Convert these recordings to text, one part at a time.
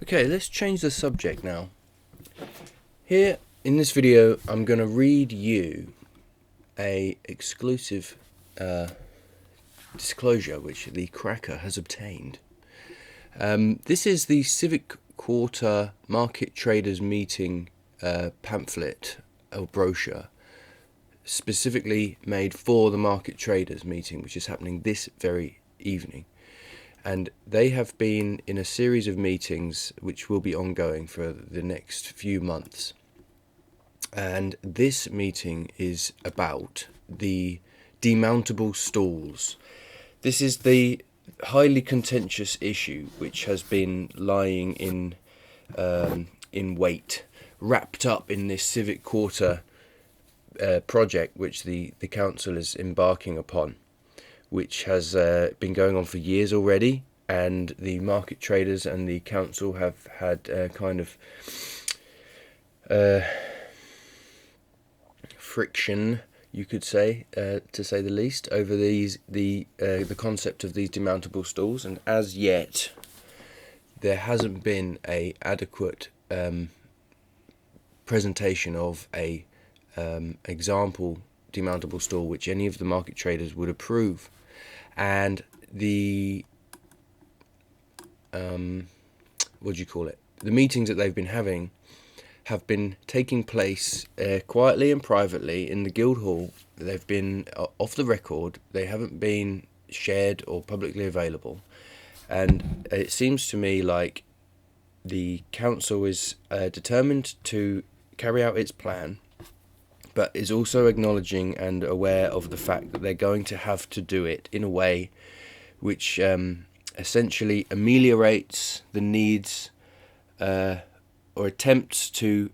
Okay, let's change the subject now. Here in this video, I'm going to read you a exclusive disclosure which the Cracker has obtained. This is the Civic Quarter Market Traders Meeting pamphlet or brochure, specifically made for the market traders meeting, which is happening this very evening. And they have been in a series of meetings which will be ongoing for the next few months. And this meeting is about the demountable stalls. This is the highly contentious issue which has been lying in wait, wrapped up in this Civic Quarter project which the council is embarking upon, which has been going on for years already, and the market traders and the council have had kind of friction, you could say, to say the least, over the concept of these demountable stalls. And as yet, there hasn't been a adequate presentation of a example demountable stall which any of the market traders would approve. And the the meetings that they've been having have been taking place quietly and privately in the Guildhall. They've been off the record. They haven't been shared or publicly available. And it seems to me like the council is determined to carry out its plan, but is also acknowledging and aware of the fact that they're going to have to do it in a way which essentially ameliorates the needs or attempts to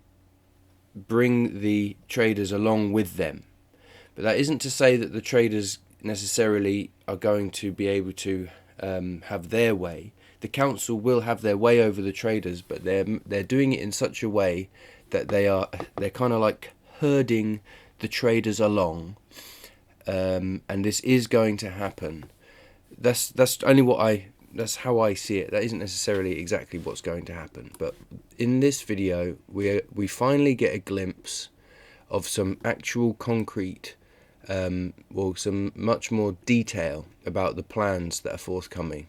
bring the traders along with them. But that isn't to say that the traders necessarily are going to be able to have their way. The council will have their way over the traders, but they're doing it in such a way that they're kind of like herding the traders along, and this is going to happen. That's how I see it. That isn't necessarily exactly what's going to happen, but in this video we finally get a glimpse of some actual concrete, some much more detail about the plans that are forthcoming.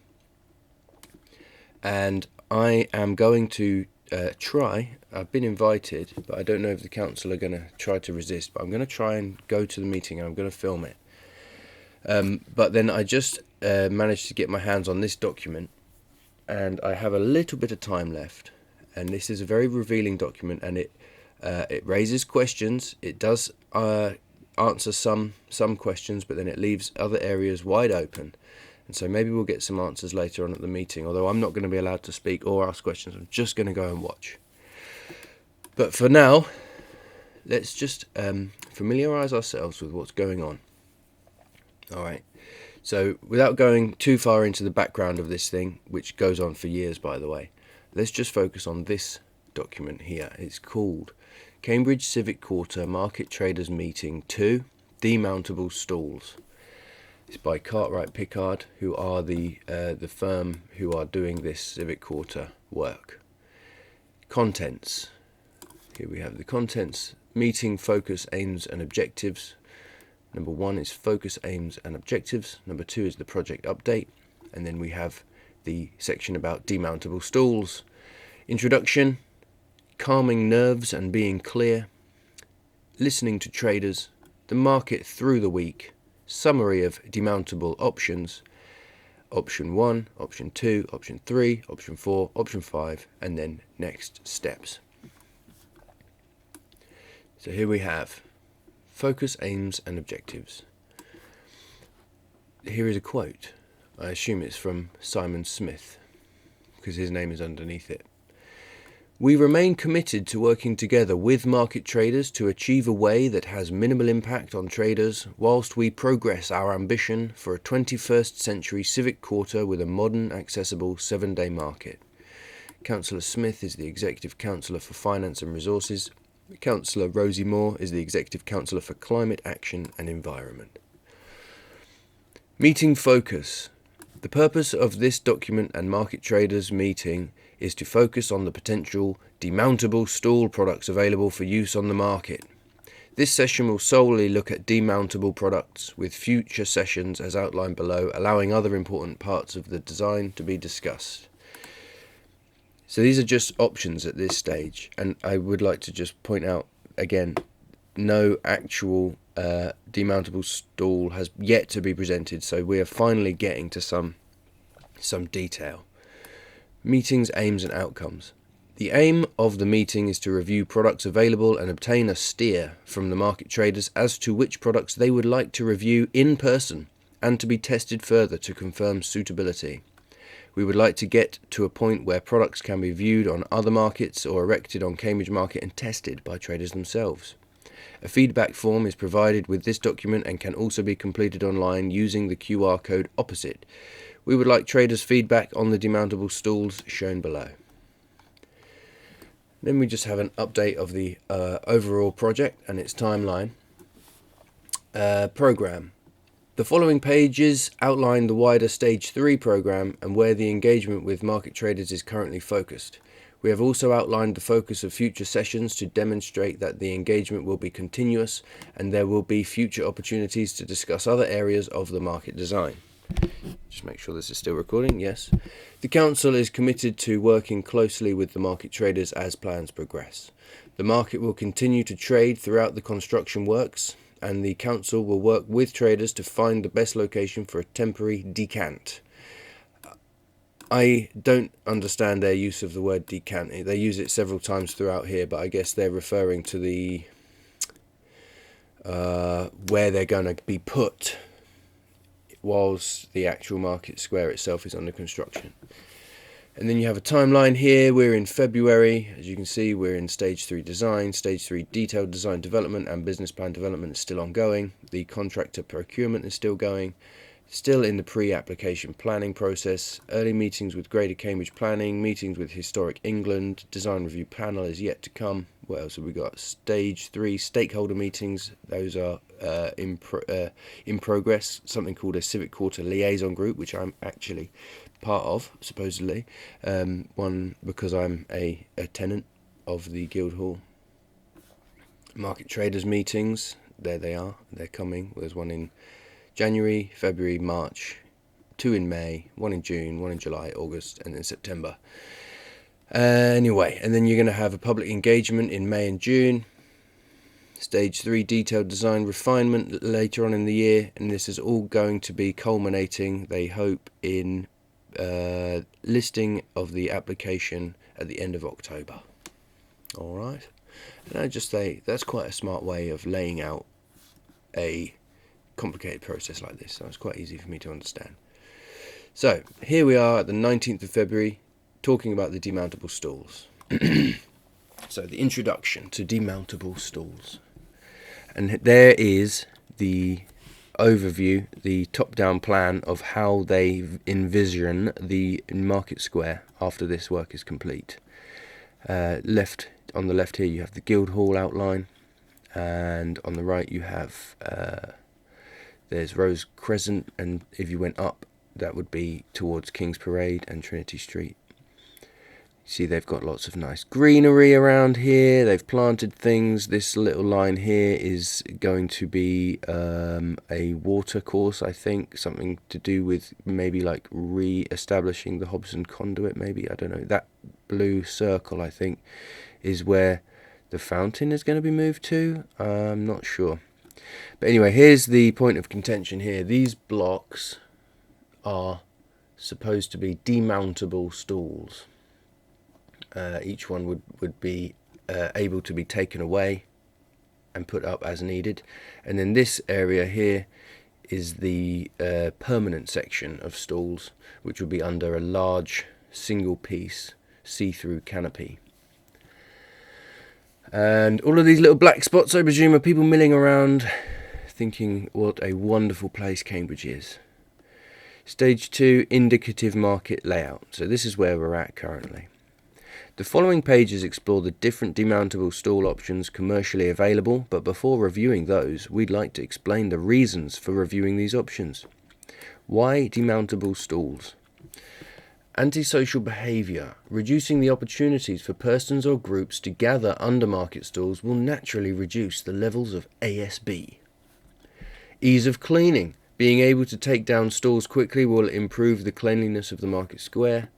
And I am going to I've been invited, but I don't know if the council are going to try to resist, but I'm going to try and go to the meeting and I'm going to film it. But then I just managed to get my hands on this document, and I have a little bit of time left, and this is a very revealing document, and it raises questions. It does answer some questions, but then it leaves other areas wide open. And so maybe we'll get some answers later on at the meeting, although I'm not going to be allowed to speak or ask questions. I'm just going to go and watch. But for now, let's just familiarise ourselves with what's going on. Alright, so without going too far into the background of this thing, which goes on for years by the way, let's just focus on this document here. It's called Cambridge Civic Quarter Market Traders Meeting 2 Demountable Stalls. It's by Cartwright Pickard, who are the firm who are doing this Civic Quarter work. Contents. Here we have the contents. Meeting focus, aims and objectives. Number 1 is focus, aims and objectives. Number 2 is the project update. And then we have the section about demountable stalls. Introduction. Calming nerves and being clear. Listening to traders. The market through the week. Summary of demountable options. Option 1, option 2, option 3, option 4, option 5, and then next steps. So here we have focus, aims and objectives. Here is a quote. I assume it's from Simon Smith, because his name is underneath it. We remain committed to working together with market traders to achieve a way that has minimal impact on traders, whilst we progress our ambition for a 21st century civic quarter with a modern, accessible 7-day market. Councillor Smith is the Executive Councillor for Finance and Resources. Councillor Rosie Moore is the Executive Councillor for Climate Action and Environment. Meeting focus. The purpose of this document and market traders meeting is to focus on the potential demountable stall products available for use on the market. This session will solely look at demountable products, with future sessions as outlined below, allowing other important parts of the design to be discussed. So these are just options at this stage, and I would like to just point out again, no actual demountable stall has yet to be presented, so we are finally getting to some detail. Meetings, aims and outcomes. The aim of the meeting is to review products available and obtain a steer from the market traders as to which products they would like to review in person and to be tested further to confirm suitability. We would like to get to a point where products can be viewed on other markets or erected on Cambridge Market and tested by traders themselves. A feedback form is provided with this document and can also be completed online using the QR code opposite. We would like traders' feedback on the demountable stalls shown below. Then we just have an update of the overall project and its timeline. Program. The following pages outline the wider Stage 3 program and where the engagement with market traders is currently focused. We have also outlined the focus of future sessions to demonstrate that the engagement will be continuous and there will be future opportunities to discuss other areas of the market design. Just make sure this is still recording. Yes. The Council is committed to working closely with the market traders as plans progress. The market will continue to trade throughout the construction works, and the Council will work with traders to find the best location for a temporary decant. I don't understand their use of the word decant. They use it several times throughout here, but I guess they're referring to the where they're going to be put whilst the actual market square itself is under construction. And then you have a timeline here. We're in February. As you can see, we're in Stage 3 design. Stage 3 detailed design development and business plan development is still ongoing. The contractor procurement is still going. Still in the pre-application planning process. Early meetings with Greater Cambridge Planning. Meetings with Historic England. Design review panel is yet to come. What else have we got? Stage 3 stakeholder meetings. Those are in progress. Something called a Civic Quarter Liaison Group, which I'm actually part of, supposedly. One because I'm a tenant of the Guildhall. Market traders meetings. There they are. They're coming. There's one in January, February, March, 2 in May, 1 in June, 1 in July, August, and then September. Anyway, and then you're going to have a public engagement in May and June. Stage 3 detailed design refinement later on in the year, and this is all going to be culminating, they hope, in listing of the application at the end of October. Alright, and I just say that's quite a smart way of laying out a complicated process like this, so it's quite easy for me to understand. So here we are at the 19th of February talking about the demountable stalls. So the introduction to demountable stalls, and there is the overview, the top-down plan of how they envision the market square after this work is complete. On the left here you have the Guildhall outline, and on the right you have there's Rose Crescent, and if you went up that would be towards King's Parade and Trinity Street. See, they've got lots of nice greenery around here. They've planted things. This little line here is going to be a water course, I think. Something to do with maybe like re-establishing the Hobson Conduit, maybe. I don't know. That blue circle, I think, is where the fountain is going to be moved to. I'm not sure. But anyway, here's the point of contention here. These blocks are supposed to be demountable stalls. Each one would be able to be taken away and put up as needed. And then this area here is the permanent section of stalls, which would be under a large single piece see-through canopy. And all of these little black spots, I presume, are people milling around thinking what a wonderful place Cambridge is. Stage 2, indicative market layout. So this is where we're at currently. The following pages explore the different demountable stall options commercially available, but before reviewing those, we'd like to explain the reasons for reviewing these options. Why demountable stalls? Antisocial behaviour. Reducing the opportunities for persons or groups to gather under market stalls will naturally reduce the levels of ASB. Ease of cleaning. Being able to take down stalls quickly will improve the cleanliness of the market square.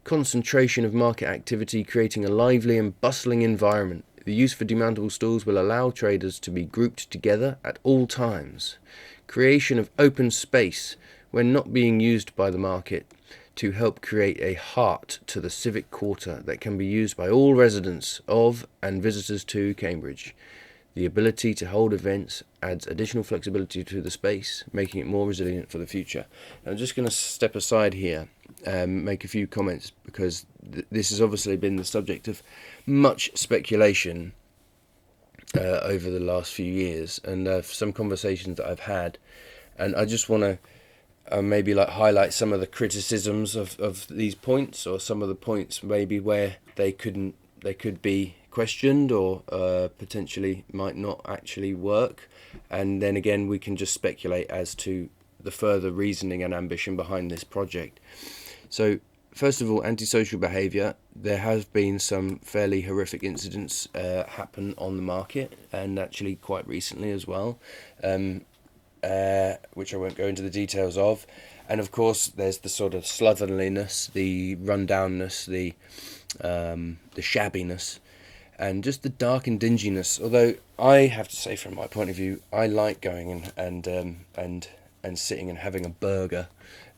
Concentration of market activity, creating a lively and bustling environment. The use for demountable stalls will allow traders to be grouped together at all times. Creation of open space when not being used by the market to help create a heart to the civic quarter that can be used by all residents of and visitors to Cambridge. The ability to hold events adds additional flexibility to the space, making it more resilient for the future. I'm just going to step aside here and make a few comments, because this has obviously been the subject of much speculation over the last few years, and some conversations that I've had, and I just want to maybe highlight some of the criticisms of these points, or some of the points maybe where they could be questioned, or potentially might not actually work, and then again we can just speculate as to the further reasoning and ambition behind this project. So first of all, antisocial behaviour. There have been some fairly horrific incidents happen on the market, and actually quite recently as well, which I won't go into the details of. And of course there's the sort of slovenliness, the rundownness, the shabbiness, and just the dark and dinginess. Although I have to say, from my point of view, I like going and sitting and having a burger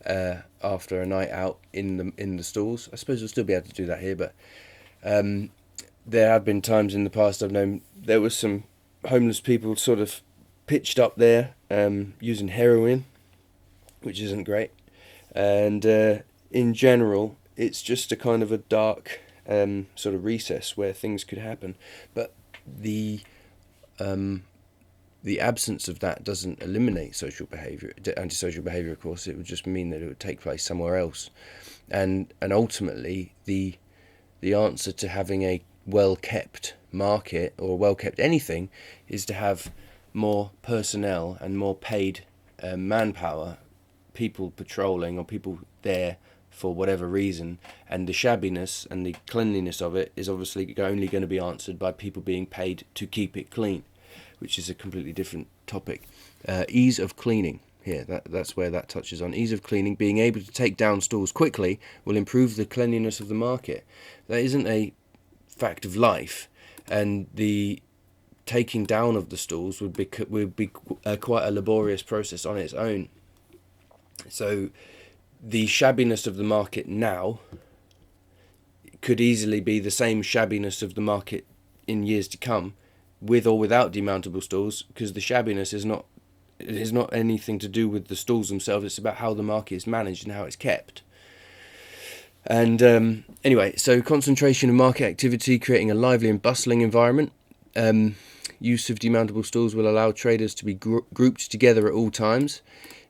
after a night out in the stalls. I suppose we'll still be able to do that here, but there have been times in the past I've known there was some homeless people sort of pitched up there using heroin, which isn't great. And in general, it's just a kind of a dark sort of recess where things could happen. But the absence of that doesn't eliminate social behaviour, antisocial behaviour. Of course, it would just mean that it would take place somewhere else, and ultimately the answer to having a well-kept market, or well-kept anything, is to have more personnel and more paid manpower, people patrolling, or people there for whatever reason. And the shabbiness and the cleanliness of it is obviously only going to be answered by people being paid to keep it clean, which is a completely different topic. Ease of cleaning. Here, that's where that touches on. Ease of cleaning. Being able to take down stalls quickly will improve the cleanliness of the market. That isn't a fact of life, and the taking down of the stalls would be quite a laborious process on its own. So the shabbiness of the market now could easily be the same shabbiness of the market in years to come, with or without demountable stalls, because the shabbiness is not anything to do with the stalls themselves. It's about how the market is managed and how it's kept. And anyway, so concentration of market activity, creating a lively and bustling environment. Use of demountable stalls will allow traders to be grouped together at all times.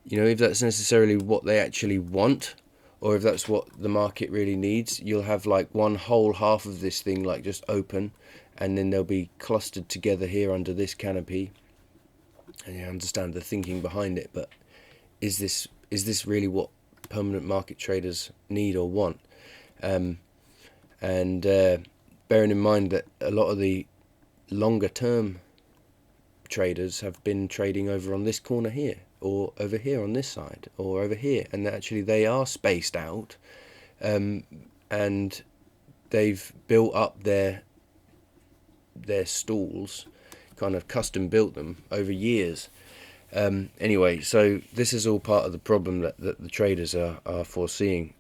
You know, if that's necessarily what they actually want, or if that's what the market really needs, you'll have like one whole half of this thing like just open, and then they'll be clustered together here under this canopy. And you understand the thinking behind it, but is this really what permanent market traders need or want? And bearing in mind that a lot of the longer term traders have been trading over on this corner here, or over here on this side, or over here, and actually they are spaced out, and they've built up their stalls, kind of custom built them over years. Anyway, so this is all part of the problem that the traders are foreseeing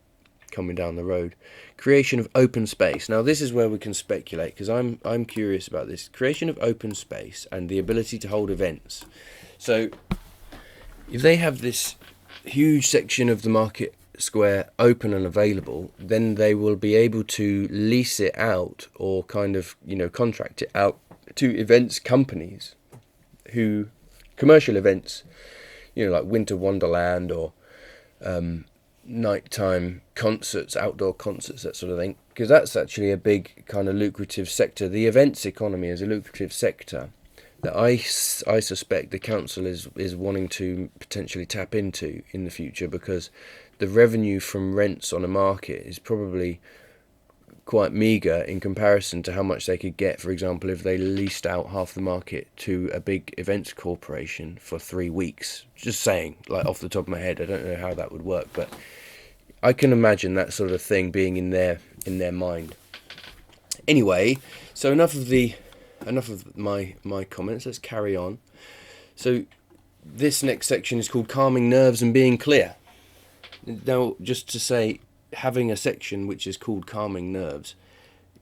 coming down the road. Creation of open space. Now this is where we can speculate, because I'm curious about this. Creation of open space and the ability to hold events. So if they have this huge section of the market square open and available, then they will be able to lease it out, or kind of, contract it out to events companies, who commercial events, like Winter Wonderland, or nighttime concerts, outdoor concerts, that sort of thing, because that's actually a big kind of lucrative sector. The events economy is a lucrative sector, that I suspect the council is wanting to potentially tap into in the future, because the revenue from rents on a market is probably quite meagre in comparison to how much they could get, for example, if they leased out half the market to a big events corporation for 3 weeks. Just saying, like off the top of my head, I don't know how that would work, but I can imagine that sort of thing being in their mind. Anyway, so enough of my comments. Let's carry on. So this next section is called calming nerves and being clear. Now, just to say, having a section which is called calming nerves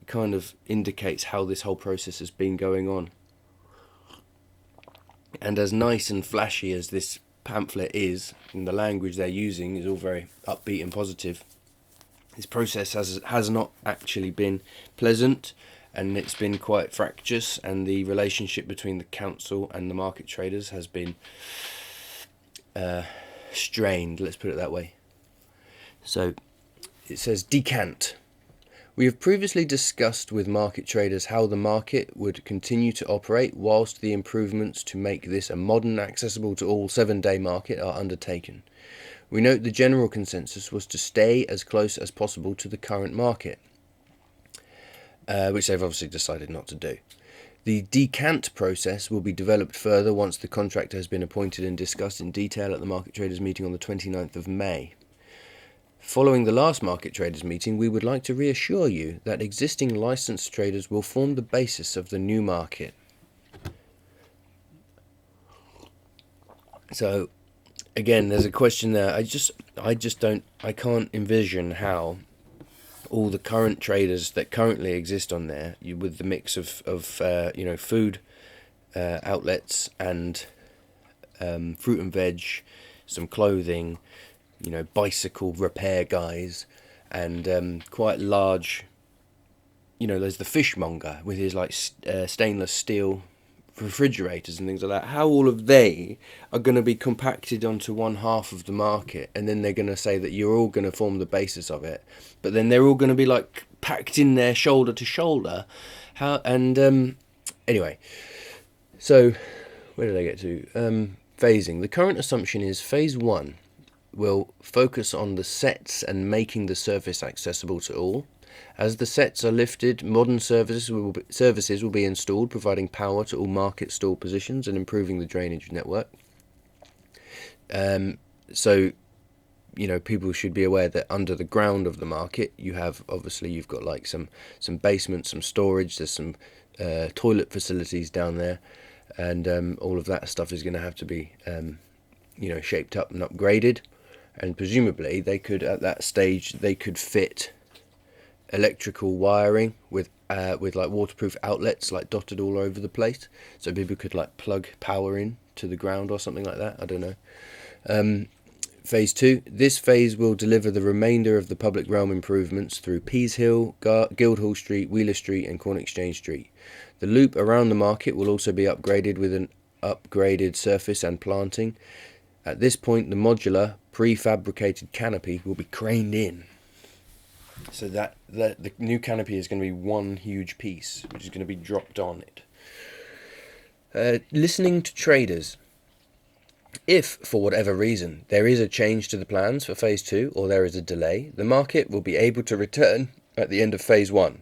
kind of indicates how this whole process has been going on. And as nice and flashy as this pamphlet is, and the language they're using is all very upbeat and positive, this process has not actually been pleasant, and it's been quite fractious, and the relationship between the council and the market traders has been strained, let's put it that way. So it says decant. We have previously discussed with market traders how the market would continue to operate whilst the improvements to make this a modern, accessible to all 7-day market are undertaken. We note the general consensus was to stay as close as possible to the current market, which they've obviously decided not to do. The decant process will be developed further once the contractor has been appointed and discussed in detail at the market traders meeting on the 29th of May. Following the last market traders meeting, we would like to reassure you that existing licensed traders will form the basis of the new market. So, again, there's a question there. I can't envision how all the current traders that currently exist on there, with the mix of food outlets and fruit and veg, some clothing, bicycle repair guys, and quite large, there's the fishmonger with his stainless steel refrigerators and things like that. How all of they are going to be compacted onto one half of the market, and then they're going to say that you're all going to form the basis of it, but then they're all going to be like packed in there shoulder to shoulder. Anyway, so where did I get to? Phasing. The current assumption is phase 1 will focus on the sets and making the surface accessible to all. As the sets are lifted, modern services will be installed, providing power to all market stall positions and improving the drainage network. So, people should be aware that under the ground of the market, you've got like some basements, some storage, there's some toilet facilities down there, and all of that stuff is going to have to be, shaped up and upgraded. And presumably they could, at that stage, fit electrical wiring with like waterproof outlets like dotted all over the place, so people could like plug power in to the ground or something like that. I don't know. Phase 2. This phase will deliver the remainder of the public realm improvements through Pease Hill, Guildhall Street, Wheeler Street and Corn Exchange Street. The loop around the market will also be upgraded with an upgraded surface and planting. At this point, the modular, prefabricated canopy will be craned in. So that the new canopy is going to be one huge piece, which is going to be dropped on it. Listening to traders. If, for whatever reason, there is a change to the plans for phase 2, or there is a delay, the market will be able to return at the end of phase 1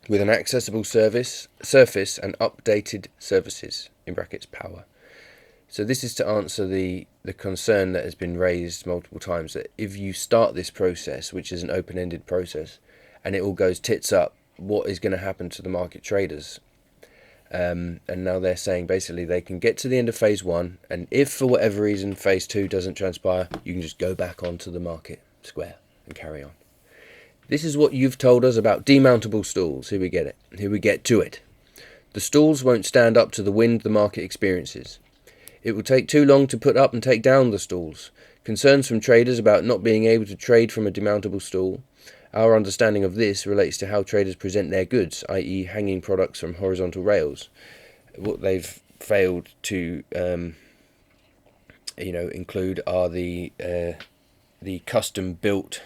with an accessible surface and updated services, in brackets power. So this is to answer the concern that has been raised multiple times, that if you start this process, which is an open-ended process, and it all goes tits up, what is going to happen to the market traders? And now they're saying basically they can get to the end of phase 1, and if for whatever reason phase 2 doesn't transpire, you can just go back onto the market square and carry on. This is what you've told us about demountable stalls. Here we get to it. The stalls won't stand up to the wind the market experiences. It will take too long to put up and take down the stalls. Concerns from traders about not being able to trade from a demountable stall. Our understanding of this relates to how traders present their goods, i.e. hanging products from horizontal rails. What they've failed to include are the custom-built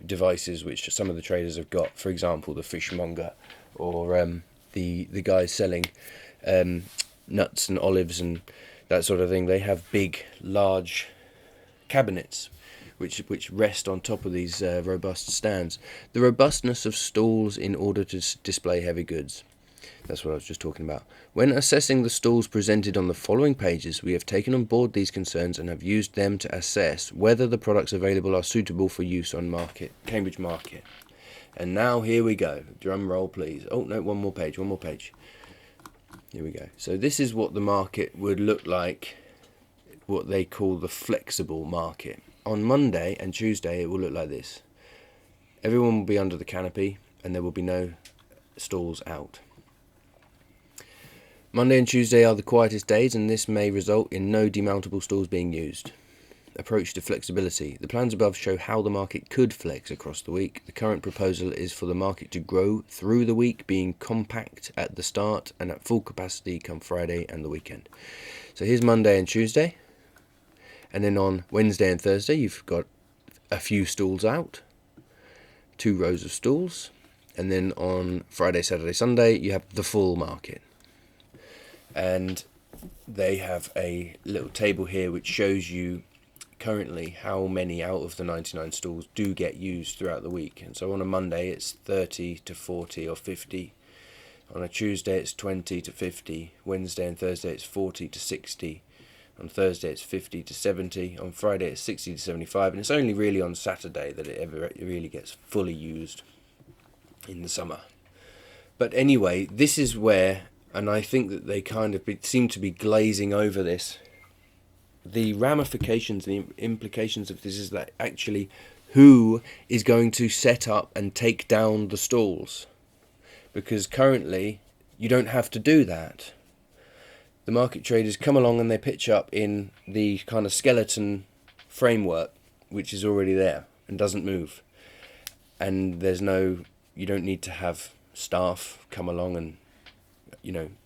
devices which some of the traders have got. For example, the fishmonger, or the guys selling nuts and olives and that sort of thing, they have big, large cabinets which rest on top of these robust stands. The robustness of stalls in order to display heavy goods. That's what I was just talking about. When assessing the stalls presented on the following pages, we have taken on board these concerns and have used them to assess whether the products available are suitable for use on Cambridge market. And now here we go. Drum roll, please. Oh, no, one more page. Here we go. So this is what the market would look like, what they call the flexible market. On Monday and Tuesday, it will look like this. Everyone will be under the canopy and there will be no stalls out. Monday and Tuesday are the quietest days, and this may result in no demountable stalls being used. Approach to flexibility. The plans above show how the market could flex across the week. The current proposal is for the market to grow through the week, being compact at the start and at full capacity come Friday and the weekend. So here's Monday and Tuesday. And then on Wednesday and Thursday, you've got a few stalls out, 2 rows of stalls. And then on Friday, Saturday, Sunday, you have the full market. And they have a little table here which shows you currently how many out of the 99 stalls do get used throughout the week. And so on a Monday it's 30 to 40 or 50. On a Tuesday it's 20 to 50. Wednesday and Thursday it's 40 to 60. On Thursday it's 50 to 70. On Friday it's 60 to 75. And it's only really on Saturday that it really gets fully used in the summer. But anyway, this is where, and I think that they kind of seem to be glazing over this, the ramifications and the implications of this is that actually who is going to set up and take down the stalls? Because currently you don't have to do that. The market traders come along and they pitch up in the kind of skeleton framework which is already there and doesn't move. And you don't need to have staff come along and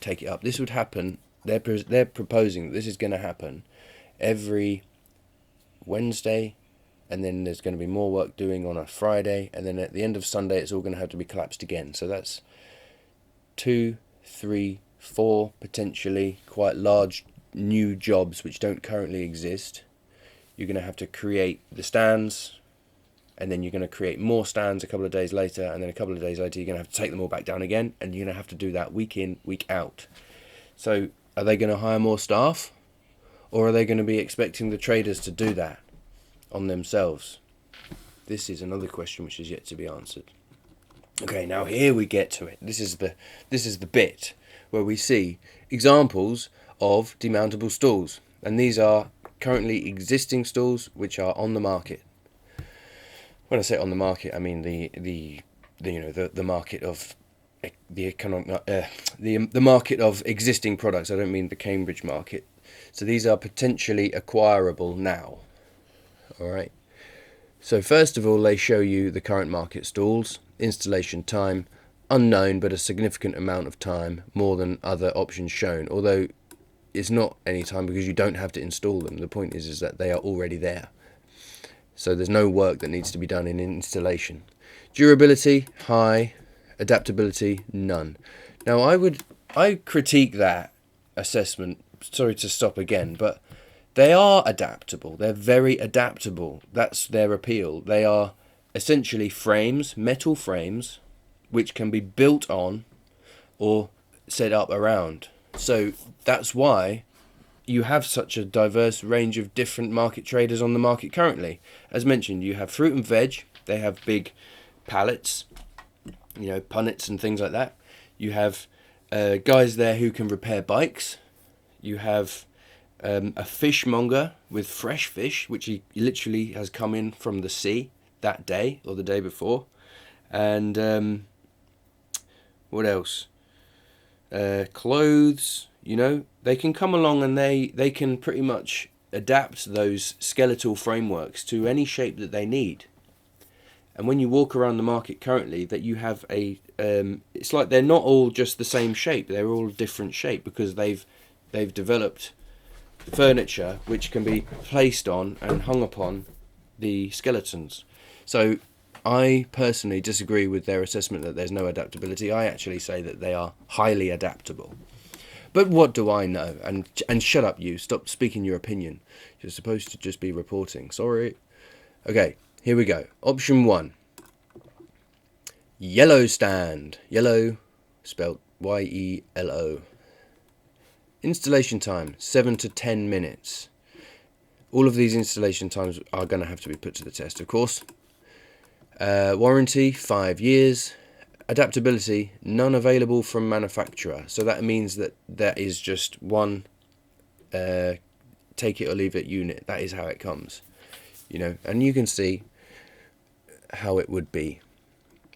take it up. This would happen. They're proposing that this is going to happen every Wednesday, and then there's going to be more work doing on a Friday, and then at the end of Sunday it's all going to have to be collapsed again. So that's 2, 3, 4 potentially quite large new jobs which don't currently exist. You're going to have to create the stands, and then you're going to create more stands a couple of days later, and then a couple of days later you're going to have to take them all back down again, and you're going to have to do that week in, week out. So are they going to hire more staff, or are they going to be expecting the traders to do that on themselves? This is another question which is yet to be answered. Okay, now here we get to it. This is the bit where we see examples of demountable stalls, and these are currently existing stalls which are on the market. When I say on the market, I mean the market of the market of existing products. I don't mean the Cambridge market. So these are potentially acquirable now. All right. So first of all, they show you the current market stalls. Installation time unknown, but a significant amount of time, more than other options shown. Although it's not any time because you don't have to install them. The point is that they are already there. So there's no work that needs to be done in installation. Durability, high. Adaptability, none. Now I critique that assessment. Sorry to stop again, but they are adaptable. They're very adaptable. That's their appeal. They are essentially frames, metal frames, which can be built on or set up around. So that's why you have such a diverse range of different market traders on the market currently. As mentioned, you have fruit and veg. They have big pallets, punnets and things like that. You have guys there who can repair bikes. You have a fishmonger with fresh fish, which he literally has come in from the sea that day or the day before. And what else? Clothes, they can come along and they can pretty much adapt those skeletal frameworks to any shape that they need. And when you walk around the market currently, that you have it's like they're not all just the same shape. They're all different shape because they've developed furniture which can be placed on and hung upon the skeletons. So I personally disagree with their assessment that there's no adaptability. I actually say that they are highly adaptable. But what do I know? And shut up, you. Stop speaking your opinion. You're supposed to just be reporting. Sorry. Okay, here we go. Option 1. Yellow stand. Yellow, spelled Y-E-L-O. Installation time, 7 to 10 minutes. All of these installation times are going to have to be put to the test, of course. Warranty, 5 years. Adaptability, none available from manufacturer. So that means that that is just one take it or leave it unit. That is how it comes. You know, and you can see how it would be.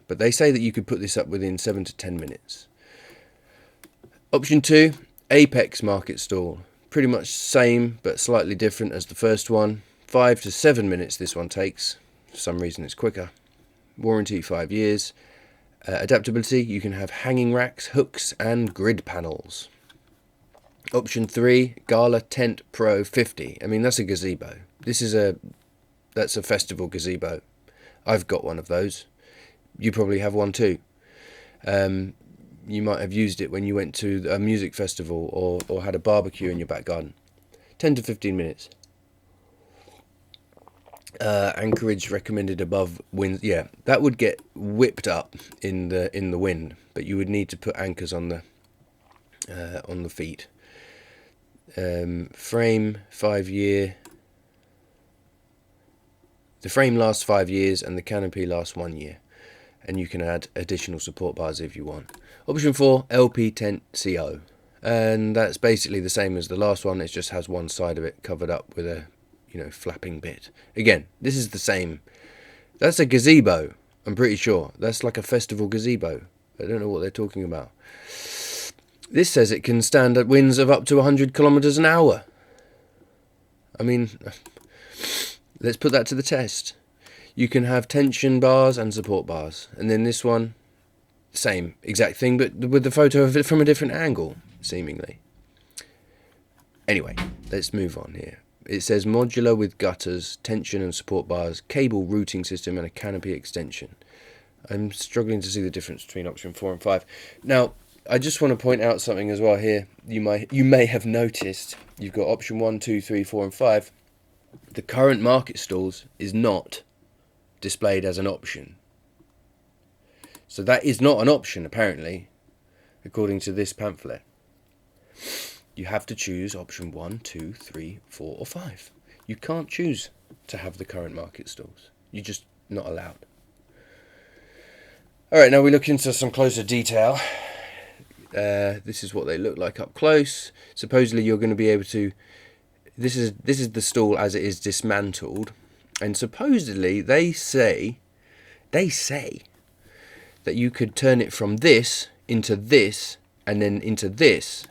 But they say that you could put this up within 7 to 10 minutes. Option 2, Apex market stall. Pretty much same, but slightly different as the first one. 5 to 7 minutes this one takes. For some reason it's quicker. Warranty, 5 years. Adaptability, you can have hanging racks, hooks, and grid panels. Option 3, Gala Tent Pro 50. I mean, that's a gazebo. That's a festival gazebo. I've got one of those. You probably have one too. You might have used it when you went to a music festival or had a barbecue in your back garden. 10 to 15 minutes. Anchorage recommended above wind. Yeah, that would get whipped up in the wind, but you would need to put anchors on the feet. Frame, 5 year. The frame lasts 5 years and the canopy lasts 1 year. And you can add additional support bars if you want. Option 4, LP tent CO. And that's basically the same as the last one. It just has one side of it covered up with a, flapping bit. Again, this is the same. That's a gazebo, I'm pretty sure. That's like a festival gazebo. I don't know what they're talking about. This says it can stand at winds of up to 100 kilometers an hour. I mean, let's put that to the test. You can have tension bars and support bars. And then this one, same exact thing, but with the photo of it from a different angle, seemingly. Anyway, let's move on here. It says modular with gutters, tension and support bars, cable routing system, and a canopy extension. I'm struggling to see the difference between option 4 and 5. Now, I just want to point out something as well here. You may have noticed you've got option 1, 2, 3, 4, and 5. The current market stalls is not displayed as an option. So that is not an option, apparently, according to this pamphlet. You have to choose option 1, 2, 3, 4, or 5. You can't choose to have the current market stalls. You're just not allowed. Alright, now we look into some closer detail. This is what they look like up close. Supposedly you're going to be able to... This is the stall as it is dismantled. And supposedly they say that you could turn it from this into this and then into this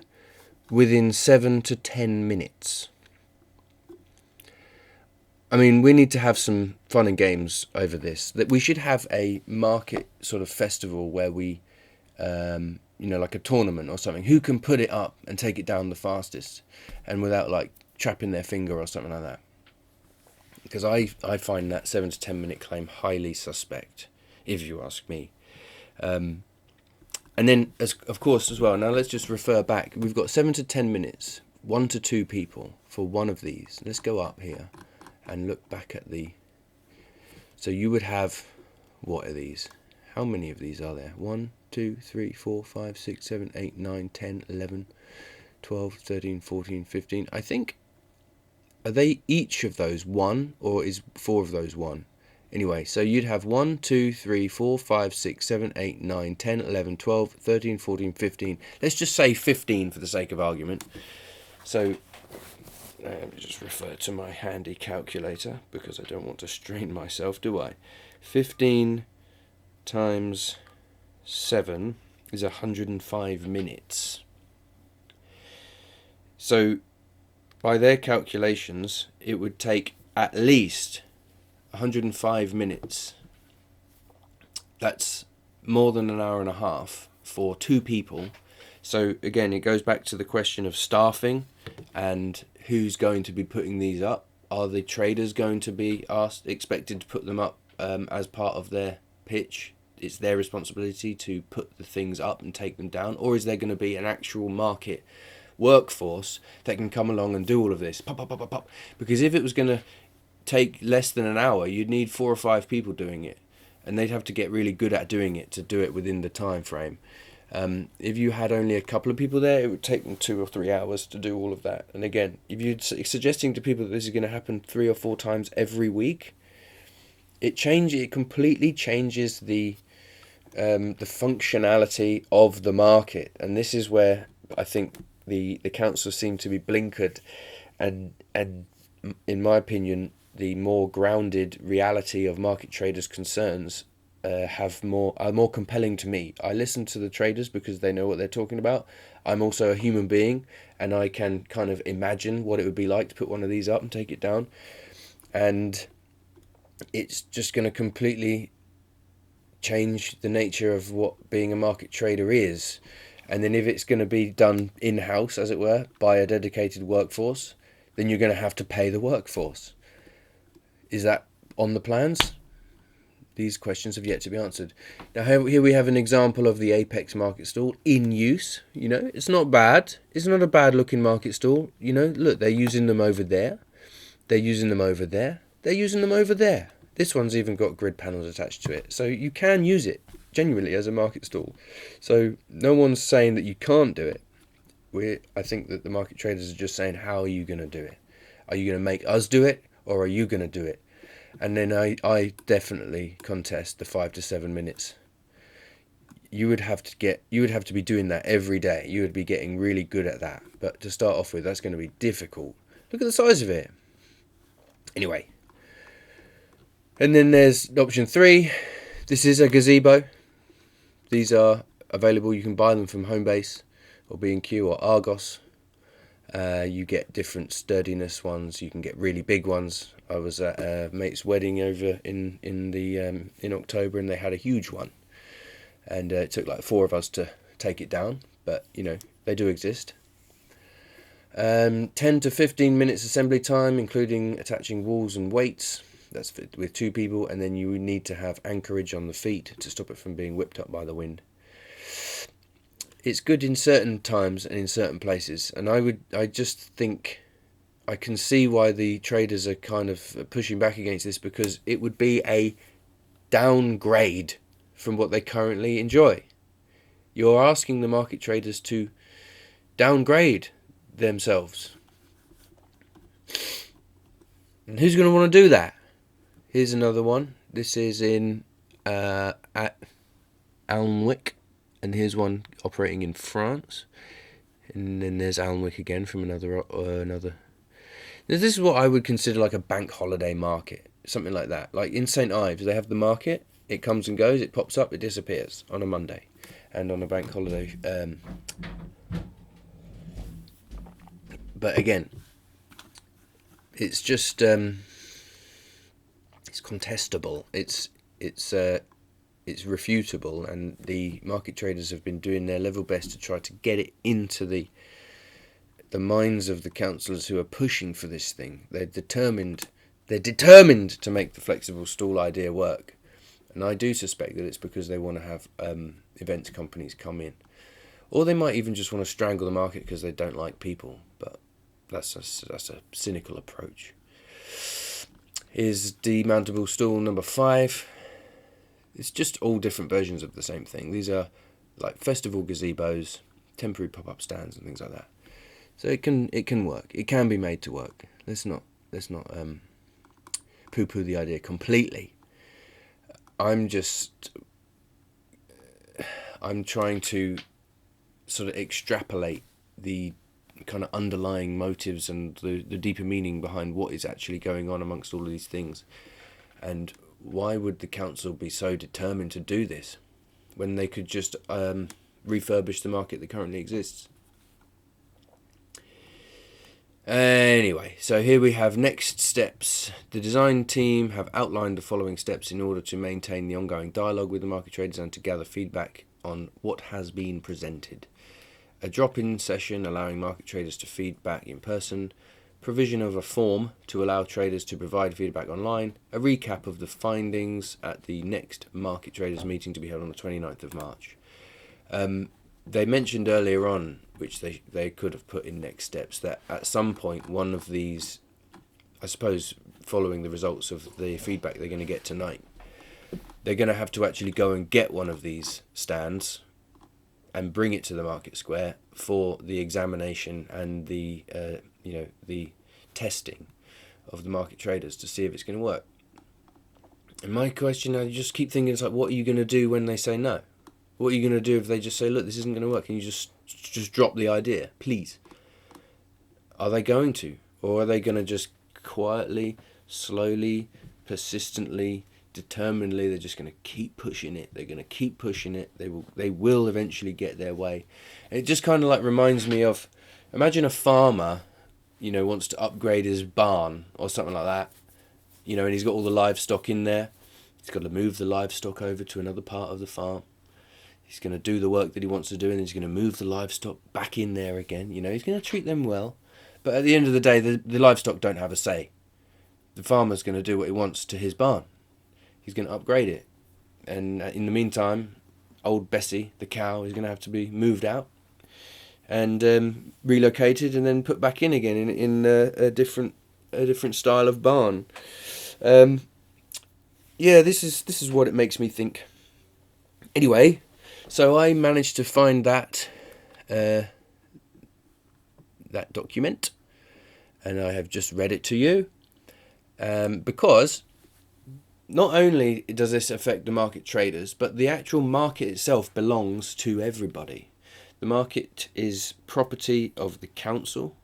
within 7 to 10 minutes. I mean, we need to have some fun and games over this. That we should have a market sort of festival where we, like a tournament or something. Who can put it up and take it down the fastest and without like trapping their finger or something like that. Because I find that 7 to 10 minute claim highly suspect, if you ask me. And then, of course, as well, now let's just refer back. We've got 7 to 10 minutes, 1 to 2 people for one of these. Let's go up here and look back at the... So you would have... What are these? How many of these are there? 1, 2, 3, 4, 5, 6, 7, 8, 9, 10, 11, 12, 13, 14, 15. I think... Are they each of those 1, or is 4 of those 1? Anyway, so you'd have 1, 2, 3, 4, 5, 6, 7, 8, 9, 10, 11, 12, 13, 14, 15. Let's just say 15 for the sake of argument. So, let me just refer to my handy calculator, because I don't want to strain myself, do I? 15 times 7 is 105 minutes. So... By their calculations, it would take at least 105 minutes. That's more than an hour and a half for 2 people. So again, it goes back to the question of staffing and who's going to be putting these up. Are the traders going to be expected to put them up as part of their pitch? It's their responsibility to put the things up and take them down, or is there going to be an actual market workforce that can come along and do all of this? Pop, pop, pop, pop, pop. Because if it was going to take less than an hour, you'd need 4 or 5 people doing it, and they'd have to get really good at doing it to do it within the time frame. If you had only a couple of people there, it would take them 2 or 3 hours to do all of that. And again, if you're suggesting to people that this is going to happen 3 or 4 times every week, it completely changes the functionality of the market. And this is where I think the councils seem to be blinkered, and in my opinion, the more grounded reality of market traders' concerns are more compelling to me. I listen to the traders because they know what they're talking about. I'm also a human being, and I can kind of imagine what it would be like to put one of these up and take it down. And it's just going to completely change the nature of what being a market trader is. And then if it's going to be done in-house, as it were, by a dedicated workforce, then you're going to have to pay the workforce. Is that on the plans? These questions have yet to be answered. Now here we have an example of the Apex market stall in use. You know, it's not bad. It's not a bad looking market stall. You know, look, they're using them over there. They're using them over there. They're using them over there. This one's even got grid panels attached to it. So you can use it genuinely as a market stall. So no one's saying that you can't do it. I think that the market traders are just saying, how are you going to do it? Are you going to make us do it, or are you going to do it? And then I definitely contest the 5 to 7 minutes. You would have to be doing that every day. You would be getting really good at that. But to start off with, that's going to be difficult. Look at the size of it. Anyway. And then there's option 3. This is a gazebo. These are available. You can buy them from Homebase or B&Q or Argos. You get different sturdiness ones. You can get really big ones. I was at a mate's wedding over in October, and they had a huge one, and it took like 4 of us to take it down. But you know, they do exist. 10 to 15 minutes assembly time, including attaching walls and weights. That's with 2 people, and then you need to have anchorage on the feet to stop it from being whipped up by the wind. It's good in certain times and in certain places, and I just think I can see why the traders are kind of pushing back against this, because it would be a downgrade from what they currently enjoy. You're asking the market traders to downgrade themselves. And who's going to want to do that? Here's another one. This is in at Alnwick, and here's one operating in France. And then there's Alnwick again from another. Now, this is what I would consider like a bank holiday market, something like that. Like in St. Ives, they have the market. It comes and goes. It pops up. It disappears on a Monday, and on a bank holiday. But again, it's just it's contestable. It's refutable, and the market traders have been doing their level best to try to get it into the minds of the councillors who are pushing for this thing. They're determined to make the flexible stall idea work, and I do suspect that it's because they want to have events companies come in, or they might even just want to strangle the market because they don't like people. But that's a cynical approach. Here's demountable stall number 5. It's just all different versions of the same thing. These are like festival gazebos, temporary pop-up stands, and things like that. So it can work. It can be made to work. Let's not poo-poo the idea completely. I'm trying to sort of extrapolate the kind of underlying motives and the deeper meaning behind what is actually going on amongst all of these things. And why would the council be so determined to do this when they could just refurbish the market that currently exists? Anyway, so here we have next steps. The design team have outlined the following steps in order to maintain the ongoing dialogue with the market traders and to gather feedback on what has been presented. A drop-in session allowing market traders to feedback in person, provision of a form to allow traders to provide feedback online, a recap of the findings at the next market traders meeting to be held on the 29th of March. They mentioned earlier on, which they could have put in next steps, that at some point one of these, I suppose following the results of the feedback they're going to get tonight, they're going to have to actually go and get one of these stands and bring it to the market square for the examination and the the testing of the market traders to see if it's going to work. And my question, I just keep thinking, it's like, what are you going to do when they say no? What are you going to do if they just say, look, this isn't going to work? Can you just drop the idea, please? Are they going to? Or are they going to just quietly, slowly, persistently, determinedly, they're just going to keep pushing it. They're going to keep pushing it. They will eventually get their way. And it just kind of like reminds me of, imagine a farmer, wants to upgrade his barn or something like that, and he's got all the livestock in there. He's got to move the livestock over to another part of the farm. He's going to do the work that he wants to do, and he's going to move the livestock back in there again. He's going to treat them well. But at the end of the day, the livestock don't have a say. The farmer's going to do what he wants to his barn. He's going to upgrade it. And in the meantime, old Bessie, the cow, is going to have to be moved out and relocated and then put back in again in a different style of barn. This is what it makes me think. Anyway, so I managed to find that document, and I have just read it to you, because not only does this affect the market traders, but the actual market itself belongs to everybody. The market is property of the council,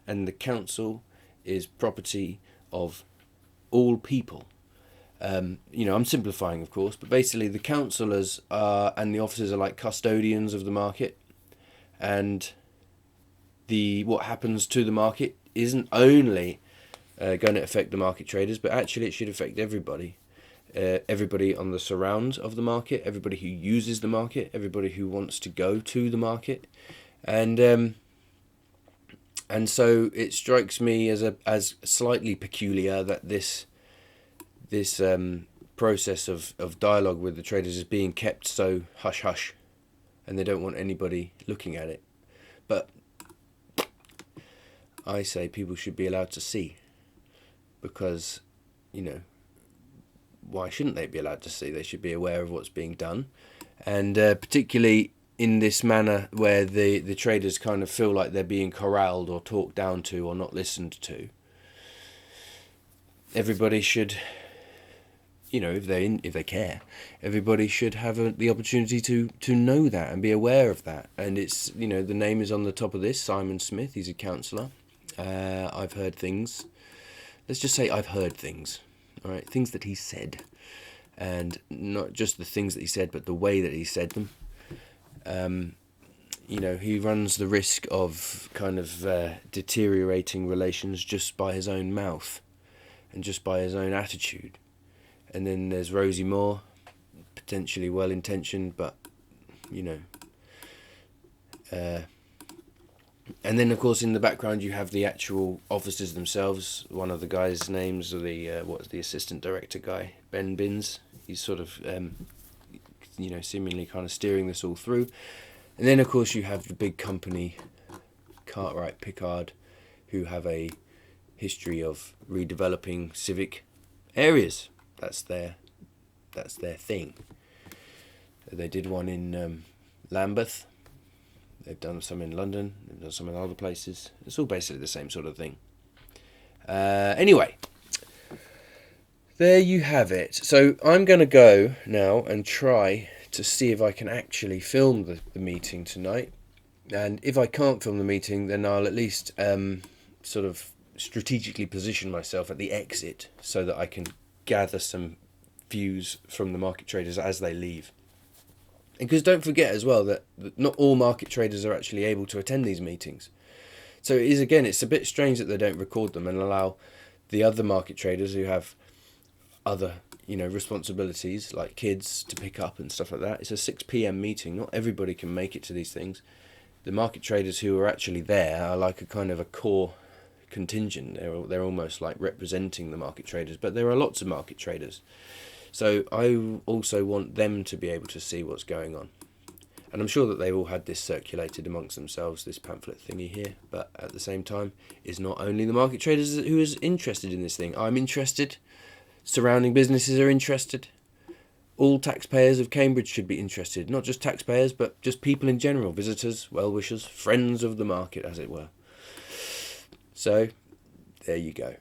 and the council is property of all people. I'm simplifying, of course, but basically the councillors and the officers are like custodians of the market, and what happens to the market isn't only going to affect the market traders, but actually it should affect everybody. Everybody on the surrounds of the market, everybody who uses the market, everybody who wants to go to the market, and so it strikes me as slightly peculiar that this process of dialogue with the traders is being kept so hush hush, and they don't want anybody looking at it. But I say people should be allowed to see, because why shouldn't they be allowed to see? They should be aware of what's being done, and particularly in this manner where the traders kind of feel like they're being corralled or talked down to or not listened to. Everybody should, if they care, everybody should have the opportunity to know that and be aware of that. And it's, the name is on the top of this, Simon Smith. He's a counsellor. I've heard things. Let's just say I've heard things. All right, things that he said, and not just the things that he said, but the way that he said them. He runs the risk of kind of deteriorating relations just by his own mouth and just by his own attitude. And then there's Rosie Moore, potentially well-intentioned, but and then, of course, in the background you have the actual officers themselves. One of the guys' names are the assistant director guy, Ben Binns. He's sort of, seemingly kind of steering this all through. And then, of course, you have the big company, Cartwright Pickard, who have a history of redeveloping civic areas. That's their thing. They did one in Lambeth. They've done some in London. They've done some in other places. It's all basically the same sort of thing. Anyway, there you have it. So I'm going to go now and try to see if I can actually film the meeting tonight. And if I can't film the meeting, then I'll at least sort of strategically position myself at the exit so that I can gather some views from the market traders as they leave. Because don't forget as well that not all market traders are actually able to attend these meetings. So it's a bit strange that they don't record them and allow the other market traders who have other, responsibilities like kids to pick up and stuff like that. It's a 6 p.m. meeting. Not everybody can make it to these things. The market traders who are actually there are like a kind of a core contingent. They're almost like representing the market traders, but there are lots of market traders. So I also want them to be able to see what's going on. And I'm sure that they've all had this circulated amongst themselves, this pamphlet thingy here. But at the same time, it's not only the market traders who is interested in this thing. I'm interested. Surrounding businesses are interested. All taxpayers of Cambridge should be interested. Not just taxpayers, but just people in general. Visitors, well-wishers, friends of the market, as it were. So, there you go.